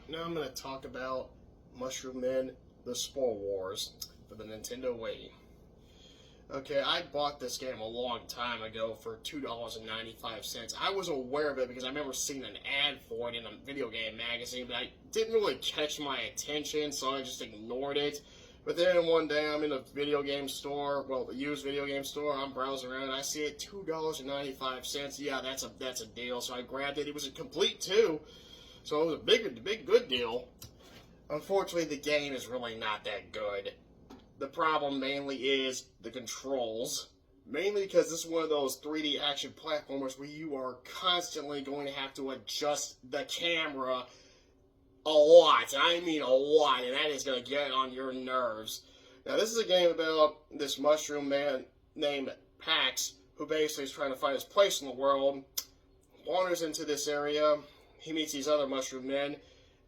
Now I'm going to talk about Mushroom Men, the Spore Wars for the Nintendo Wii. Okay, I bought this game a long time ago for $2.95. I was aware of it because I remember seeing an ad for it in a video game magazine, but I didn't really catch my attention, so I just ignored it. But then one day I'm in a video game store, well, a used video game store. I'm browsing around and I see it $2.95. Yeah, that's a deal. So I grabbed it. It was a complete too, so it was a big good deal. Unfortunately, the game is really not that good. The problem mainly is the controls. Mainly because this is one of those 3D action platformers where you are constantly going to have to adjust the camera a lot. I mean a lot, and that is going to get on your nerves. Now, this is a game about this mushroom man named Pax, who basically is trying to find his place in the world, wanders into this area, he meets these other mushroom men.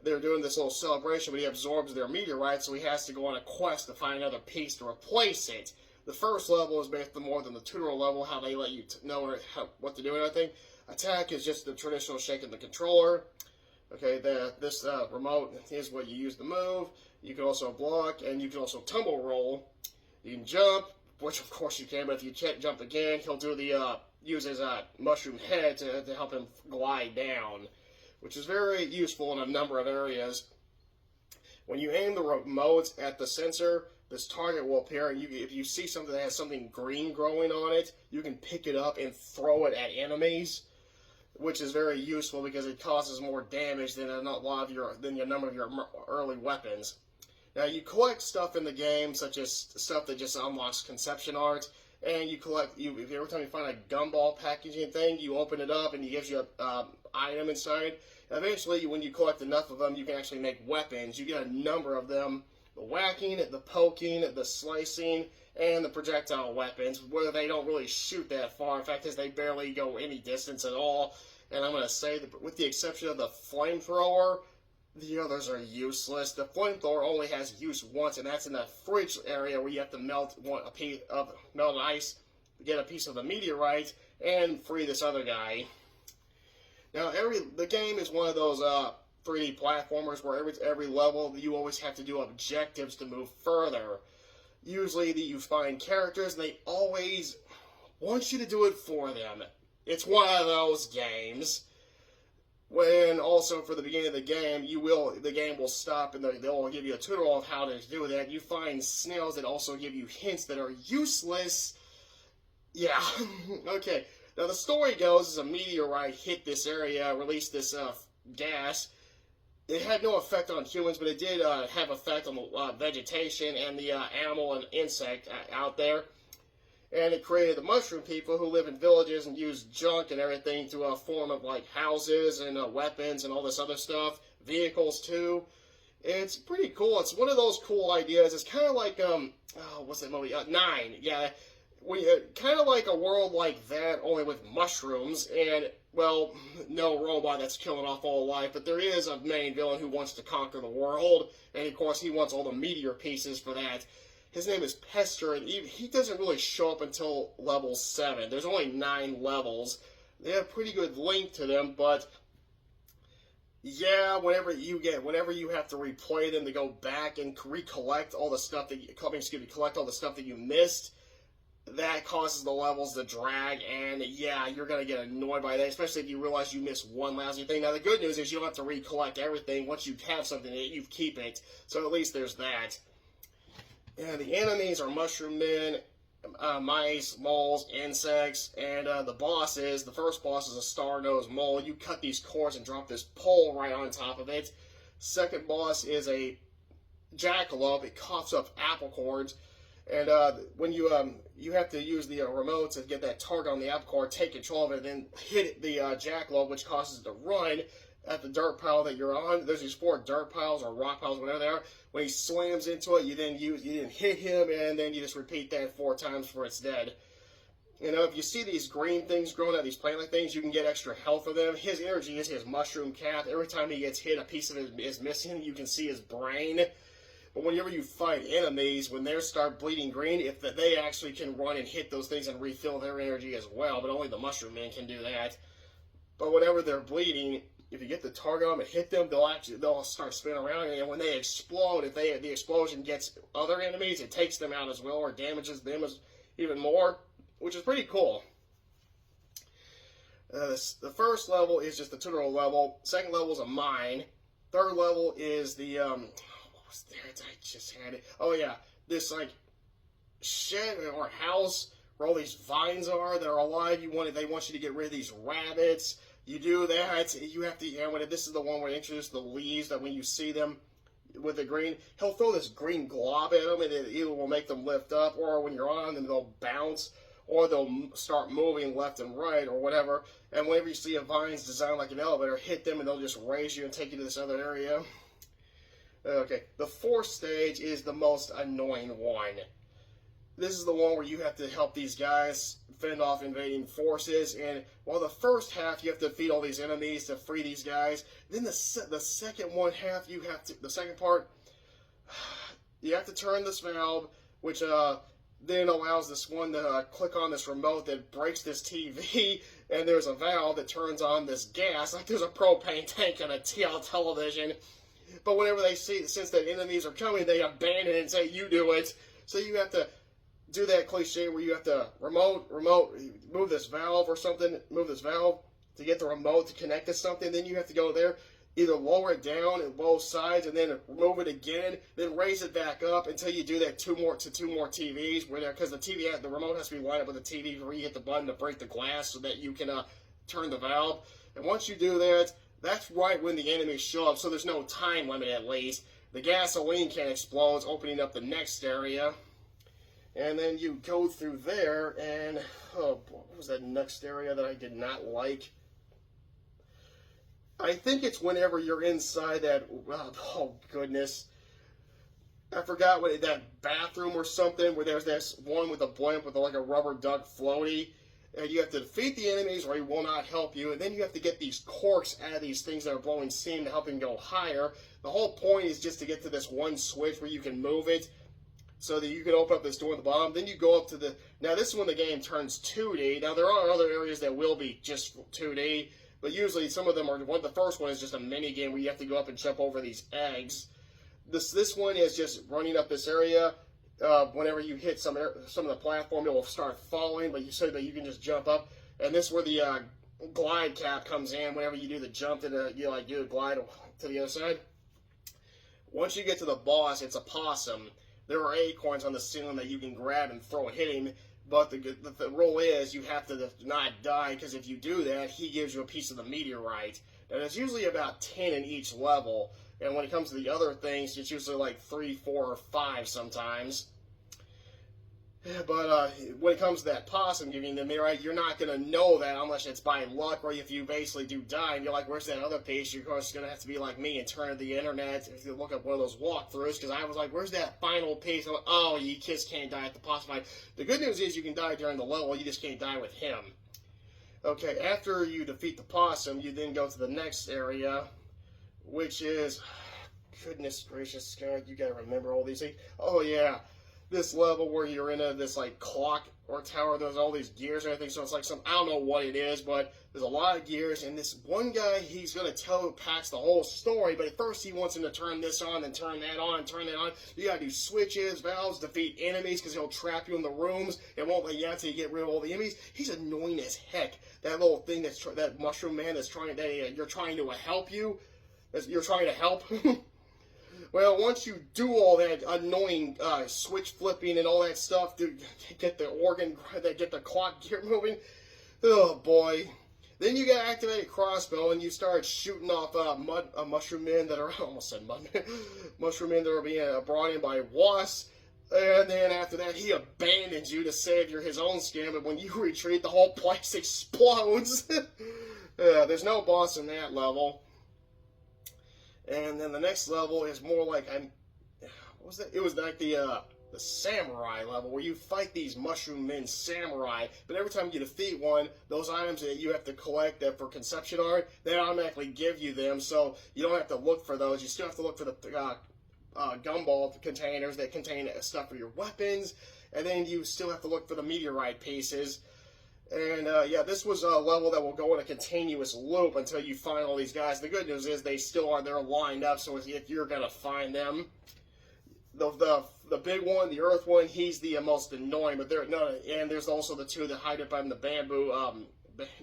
They're doing this little celebration, but he absorbs their meteorite, so he has to go on a quest to find another piece to replace it. The first level is basically more than the tutorial level, how they let you know what to do and everything. Attack is just the traditional shaking the controller. Okay, this remote is what you use to move. You can also block, and you can also tumble roll. You can jump, which of course you can, but if you can't jump again, he'll do use his mushroom head to help him glide down, which is very useful in a number of areas. When you aim the remote at the sensor, this target will appear, and if you see something that has something green growing on it, you can pick it up and throw it at enemies, which is very useful because it causes more damage than a number of your early weapons. Now, you collect stuff in the game, such as stuff that just unlocks conception art, and you collect, every time you find a gumball packaging thing, you open it up and it gives you an item inside. Eventually, when you collect enough of them, you can actually make weapons. You get a number of them: the whacking, the poking, the slicing, and the projectile weapons, where they don't really shoot that far. In fact, they barely go any distance at all. And I'm going to say that with the exception of the flamethrower, the others are useless. The flamethrower only has use once, and that's in the fridge area where you have to melt a piece of melted ice to get a piece of the meteorite and free this other guy. Now, the game is one of those 3D platformers where every level you always have to do objectives to move further. Usually you find characters and they always want you to do it for them. It's one of those games. When also for the beginning of the game, the game will stop and they'll give you a tutorial of how to do that. You find snails that also give you hints that are useless. Yeah, okay. Now the story goes as a meteorite hit this area, released this gas. It had no effect on humans, but it did have effect on the vegetation and the animal and insect out there. And it created the mushroom people who live in villages and use junk and everything to form of like houses and weapons and all this other stuff. Vehicles too. It's pretty cool. It's one of those cool ideas. It's kind of like what's that movie? 9. Yeah, kind of like a world like that, only with mushrooms and, well, no robot that's killing off all life. But there is a main villain who wants to conquer the world, and of course he wants all the meteor pieces for that. His name is Pester, and he doesn't really show up until level 7. There's only 9 levels. They have a pretty good link to them, but yeah, whenever you have to replay them to go back and recollect all the stuff collect all the stuff that you missed, that causes the levels to drag, and yeah, you're gonna get annoyed by that, especially if you realize you missed one lousy thing. Now, the good news is you don't have to recollect everything. Once you have something, you keep it, so at least there's that. Yeah, the enemies are mushroom men, mice, moles, insects, and the first boss is a star-nosed mole. You cut these cords and drop this pole right on top of it. Second boss is a jackalope. It coughs up apple cords, and when you have to use the remote to get that target on the apple cord, take control of it, and then hit the jackalope, which causes it to run at the dirt pile that you're on. There's these 4 dirt piles or rock piles, whatever they are. When he slams into it, you then hit him, and then you just repeat that 4 times before it's dead. You know, if you see these green things growing out, these plant-like things, you can get extra health of them. His energy is his mushroom cap. Every time he gets hit, a piece of it is missing. You can see his brain. But whenever you fight enemies, when they start bleeding green, if they actually can run and hit those things and refill their energy as well, but only the mushroom man can do that. But whenever they're bleeding, if you get the target on them and hit them, they'll start spinning around, and when they explode, if the explosion gets other enemies, it takes them out as well or damages them even more, which is pretty cool. The first level is just the tutorial level. Second level is a mine. Third level is the what was there? I just had it. Oh yeah, this like shed or house where all these vines are that are alive. They want you to get rid of these rabbits. You do that. You have to. And this is the one where they introduce the leaves that when you see them with the green, he'll throw this green glob at them, and it either will make them lift up, or when you're on them, they'll bounce, or they'll start moving left and right, or whatever. And whenever you see a vines designed like an elevator, hit them, and they'll just raise you and take you to this other area. Okay, the fourth stage is the most annoying one. This is the one where you have to help these guys fend off invading forces, and while the first half you have to defeat all these enemies to free these guys, then the second the second part, you have to turn this valve, which then allows this one to click on this remote that breaks this TV, and there's a valve that turns on this gas, like there's a propane tank on a television. But whenever they sense that enemies are coming, they abandon it and say, "You do it." So you have to do that cliche where you have to move this valve or something, move this valve to get the remote to connect to something. Then you have to go there, either lower it down in both sides and then move it again, then raise it back up until you do that two more TVs, because the remote has to be lined up with the TV where you hit the button to break the glass so that you can turn the valve. And once you do that, that's right when the enemies show up, so there's no time limit at least. The gasoline can explode, opening up the next area. And then you go through there, and what was that next area that I did not like? I think it's whenever you're inside that, oh goodness, I forgot what, that bathroom or something, where there's this one with a blimp with like a rubber duck floaty, and you have to defeat the enemies or he will not help you, and then you have to get these corks out of these things that are blowing steam to help him go higher. The whole point is just to get to this one switch where you can move it, so that you can open up this door at the bottom. Then you go up to now this is when the game turns 2D. Now there are other areas that will be just 2D, but usually some of them are, the first one is just a mini game where you have to go up and jump over these eggs. This one is just running up this area. Whenever you hit some of the platform, it will start falling, but so that you can just jump up. And this is where the glide cap comes in. Whenever you do the jump you do the glide to the other side. Once you get to the boss, it's a possum. There are acorns on the ceiling that you can grab and throw and hit him, but the rule is you have to not die, because if you do that, he gives you a piece of the meteorite. And there's usually about 10 in each level, and when it comes to the other things, it's usually like 3, 4, or 5 sometimes. But when it comes to that possum giving the meteorite, you're not going to know that unless it's by luck, or if you basically do die and you're like, where's that other piece? You're of course going to have to be like me and turn to the internet if you look up one of those walkthroughs, because I was like, where's that final piece? I'm like, oh, you kids can't die at the possum fight. The good news is you can die during the level, you just can't die with him. Okay, after you defeat the possum, you then go to the next area, which is, goodness gracious, God, you gotta remember all these things. Oh yeah. This level where you're in this like clock or tower, there's all these gears and everything, so it's like I don't know what it is, but there's a lot of gears, and this one guy, he's going to packs the whole story, but at first he wants him to turn this on, and turn that on, and turn that on. You got to do switches, valves, defeat enemies, because he'll trap you in the rooms, and won't let you out until you get rid of all the enemies. He's annoying as heck. That little thing that mushroom man that's you're trying to help you, you're trying to help. Well, once you do all that annoying switch flipping and all that stuff to get get the clock gear moving, oh boy. Then you gotta activate a crossbow and you start shooting off mushroom men that are, I almost said mud, mushroom men that are being brought in by wasps. And then after that, he abandons you to save his own skin, but when you retreat, the whole place explodes. There's no boss in that level. And then the next level is more like, what was that? It was like the samurai level, where you fight these mushroom men samurai, but every time you defeat one, those items that you have to collect for conception art, they automatically give you them, so you don't have to look for those. You still have to look for the gumball containers that contain stuff for your weapons, and then you still have to look for the meteorite pieces. And yeah, this was a level that will go in a continuous loop until you find all these guys. The good news is they still are there lined up, so if you're gonna find them, the big one, the Earth one, he's the most annoying. But and there's also the two that hide up on the bamboo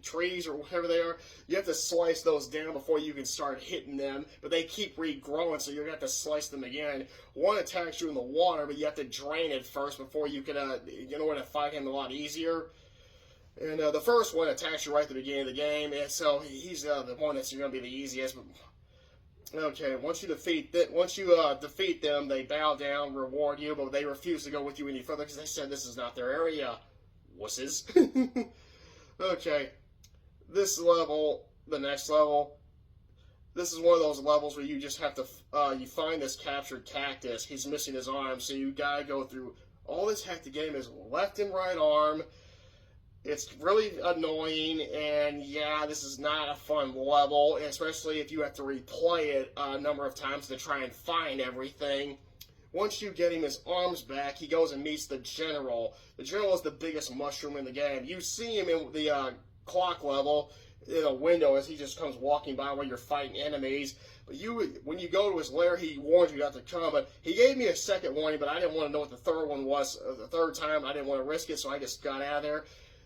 trees or whatever they are. You have to slice those down before you can start hitting them, but they keep regrowing, so you're gonna have to slice them again. One attacks you in the water, but you have to drain it first before you can to fight him a lot easier. And the first one attacks you right at the beginning of the game, and so he's the one that's going to be the easiest. Okay, once you defeat them, they bow down, reward you, but they refuse to go with you any further because they said this is not their area. Wusses. Okay, this level, the next level, this is one of those levels where you just have to, you find this captured cactus. He's missing his arm, so you gotta go through all this heck to get him his left and right arm. It's really annoying, and yeah, this is not a fun level, especially if you have to replay it a number of times to try and find everything. Once you get him his arms back, he goes and meets the General. The General is the biggest mushroom in the game. You see him in the clock level in a window as he just comes walking by while you're fighting enemies. But when you go to his lair, he warns you not to come. But he gave me a second warning, but I didn't want to know what the third one was. The third time, I didn't want to risk it, so I just got out of there.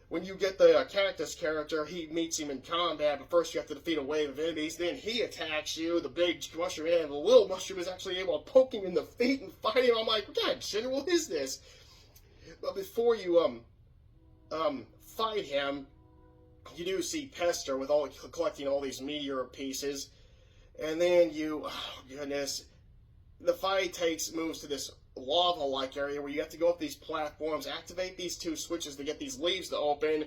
When you get the cactus character, he meets him in combat, but first you have to defeat a wave of enemies. Then he attacks you, the big mushroom, and the little mushroom is actually able to poke him in the feet and fight him. I'm like, what kind of general is this? But before you fight him, you do see Pester with collecting all these meteor pieces, and then oh goodness, the fight moves to this lava-like area where you have to go up these platforms, activate these two switches to get these leaves to open,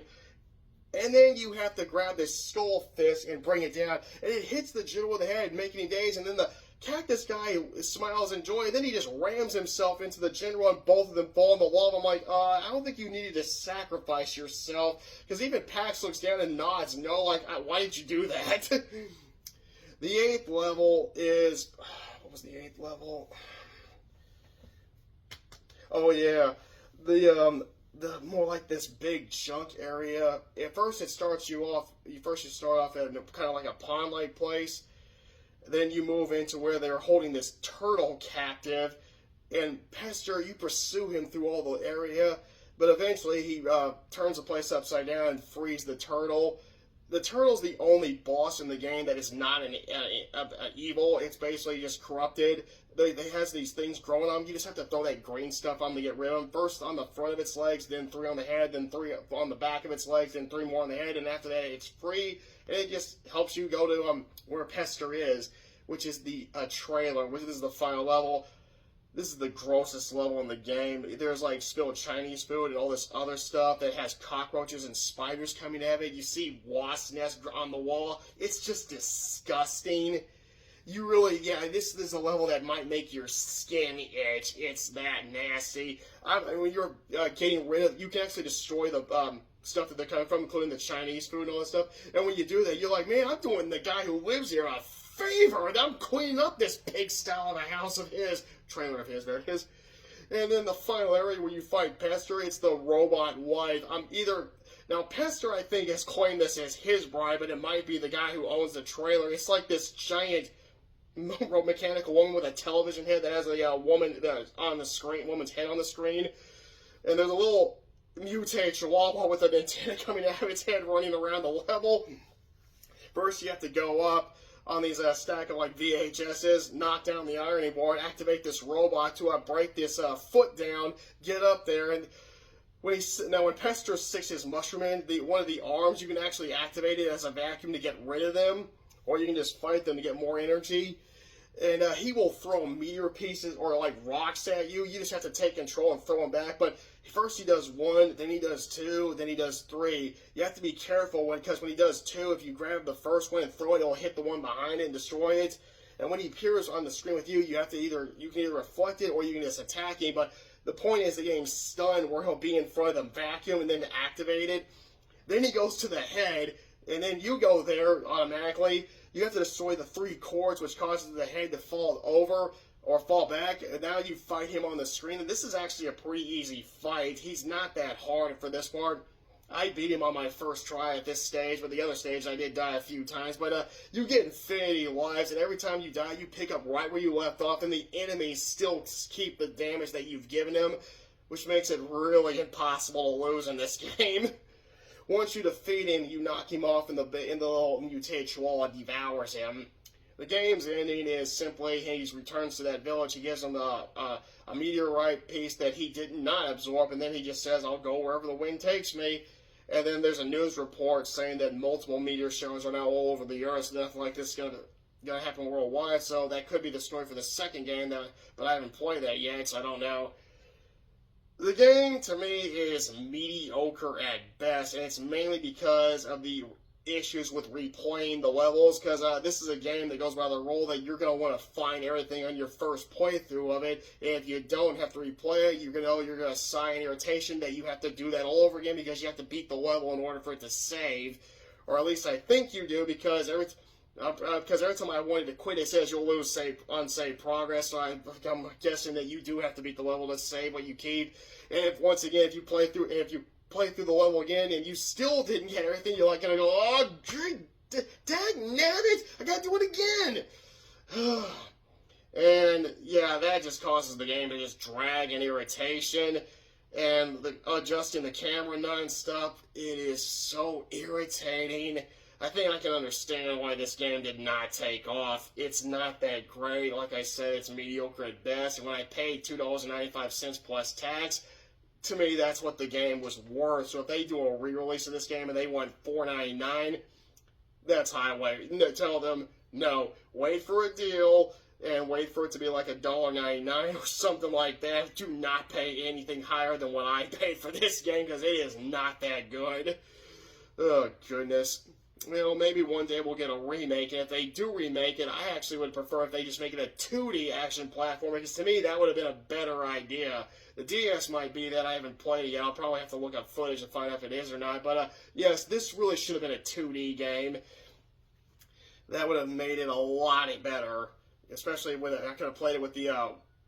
and then you have to grab this skull fist and bring it down, and it hits the general in the head, making him dazed, and then the cactus guy smiles in joy, and then he just rams himself into the general, and both of them fall in the lava. I'm like, I don't think you needed to sacrifice yourself, because even Pax looks down and nods, no, like, why did you do that? The 8th level is, what was the 8th level? Oh yeah, the more like this big chunk area. At first, you start off at kind of like a pond-like place. Then you move into where they're holding this turtle captive, and Pester, you pursue him through all the area, but eventually he turns the place upside down and frees the turtle. The turtle's the only boss in the game that is not an evil. It's basically just corrupted. They has these things growing on them. You just have to throw that green stuff on to get rid of them. First on the front of its legs, then 3 on the head, then 3 on the back of its legs, then 3 more on the head, and after that it's free. And it just helps you go to where Pester is, which is the trailer, which is the final level. This is the grossest level in the game. There's like spilled Chinese food and all this other stuff that has cockroaches and spiders coming out of it. You see wasp nests on the wall. It's just disgusting. You really, this is a level that might make your skin itch. It's that nasty. When you're getting rid of, you can actually destroy the stuff that they're coming from, including the Chinese food and all that stuff. And when you do that, you're like, man, I'm doing the guy who lives here a favor, and I'm cleaning up this pigsty of a house of his. Trailer of his, there it is. And then the final area where you fight Pester, it's the robot wife. Now Pester, I think, has claimed this as his bride, but it might be the guy who owns the trailer. It's like this giant mechanical woman with a television head that has a woman on the screen, woman's head on the screen. And there's a little mutated chihuahua with an antenna coming out of its head running around the level. First, you have to go up on these stack of like VHSs, knock down the ironing board, activate this robot to break this foot down, get up there, and when Pester sticks his mushroom in, one of the arms, you can actually activate it as a vacuum to get rid of them, or you can just fight them to get more energy. And he will throw meteor pieces or like rocks at you. You just have to take control and throw them back. But first he does 1, then he does 2, then he does 3. You have to be careful because when he does 2, if you grab the first one and throw it, it'll hit the one behind it and destroy it. And when he appears on the screen with you, you can either reflect it or you can just attack him. But the point is to get him stunned where he'll be in front of the vacuum and then to activate it. Then he goes to the head, and then you go there automatically. You have to destroy the 3 cords, which causes the head to fall over or fall back. And now you fight him on the screen. And this is actually a pretty easy fight. He's not that hard for this part. I beat him on my first try at this stage, but the other stage I did die a few times. But you get infinity lives, and every time you die, you pick up right where you left off, and the enemies still keep the damage that you've given him, which makes it really impossible to lose in this game. Once you defeat him, you knock him off in the little mutate chihuahua devours him. The game's ending is simply he returns to that village. He gives him a meteorite piece that he did not absorb, and then he just says, "I'll go wherever the wind takes me." And then there's a news report saying that multiple meteor showers are now all over the earth, so nothing like this is gonna happen worldwide. So that could be the story for the second game, but I haven't played that yet, so I don't know. The game, to me, is mediocre at best, and it's mainly because of the issues with replaying the levels, because this is a game that goes by the rule that you're going to want to find everything on your first playthrough of it, and if you don't have to replay it, you're going to sigh in irritation that you have to do that all over again because you have to beat the level in order for it to save, or at least I think you do, because every time I wanted to quit, it says you'll lose unsaved progress, so I'm guessing that you do have to beat the level to save what you keep, and if you play through the level again and you still didn't get everything, you're like gonna go, "Oh, dagnabbit, I gotta do it again." And yeah, that just causes the game to just drag and irritation, and adjusting the camera non-stop, it is so irritating. I think I can understand why this game did not take off. It's not that great. Like I said, it's mediocre at best, and when I paid $2.95 plus tax, to me, that's what the game was worth. So if they do a re-release of this game and they want $4.99, that's highway. No, tell them, no, wait for a deal and wait for it to be like $1.99 or something like that. Do not pay anything higher than what I paid for this game because it is not that good. Oh, goodness. Well, maybe one day we'll get a remake, and if they do remake it, I actually would prefer if they just make it a 2D action platform, because to me that would have been a better idea. The DS might be that. I haven't played it yet. I'll probably have to look up footage and find out if it is or not, but yes, this really should have been a 2D game. That would have made it a lot better, especially when I could have played it with the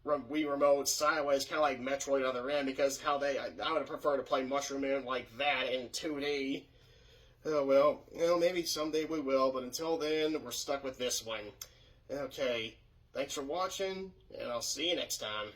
Wii Remote sideways, kind of like Metroid Other M, because I would have preferred to play Mushroom Man like that in 2D. Oh, well, maybe someday we will, but until then, we're stuck with this one. Okay, thanks for watching, and I'll see you next time.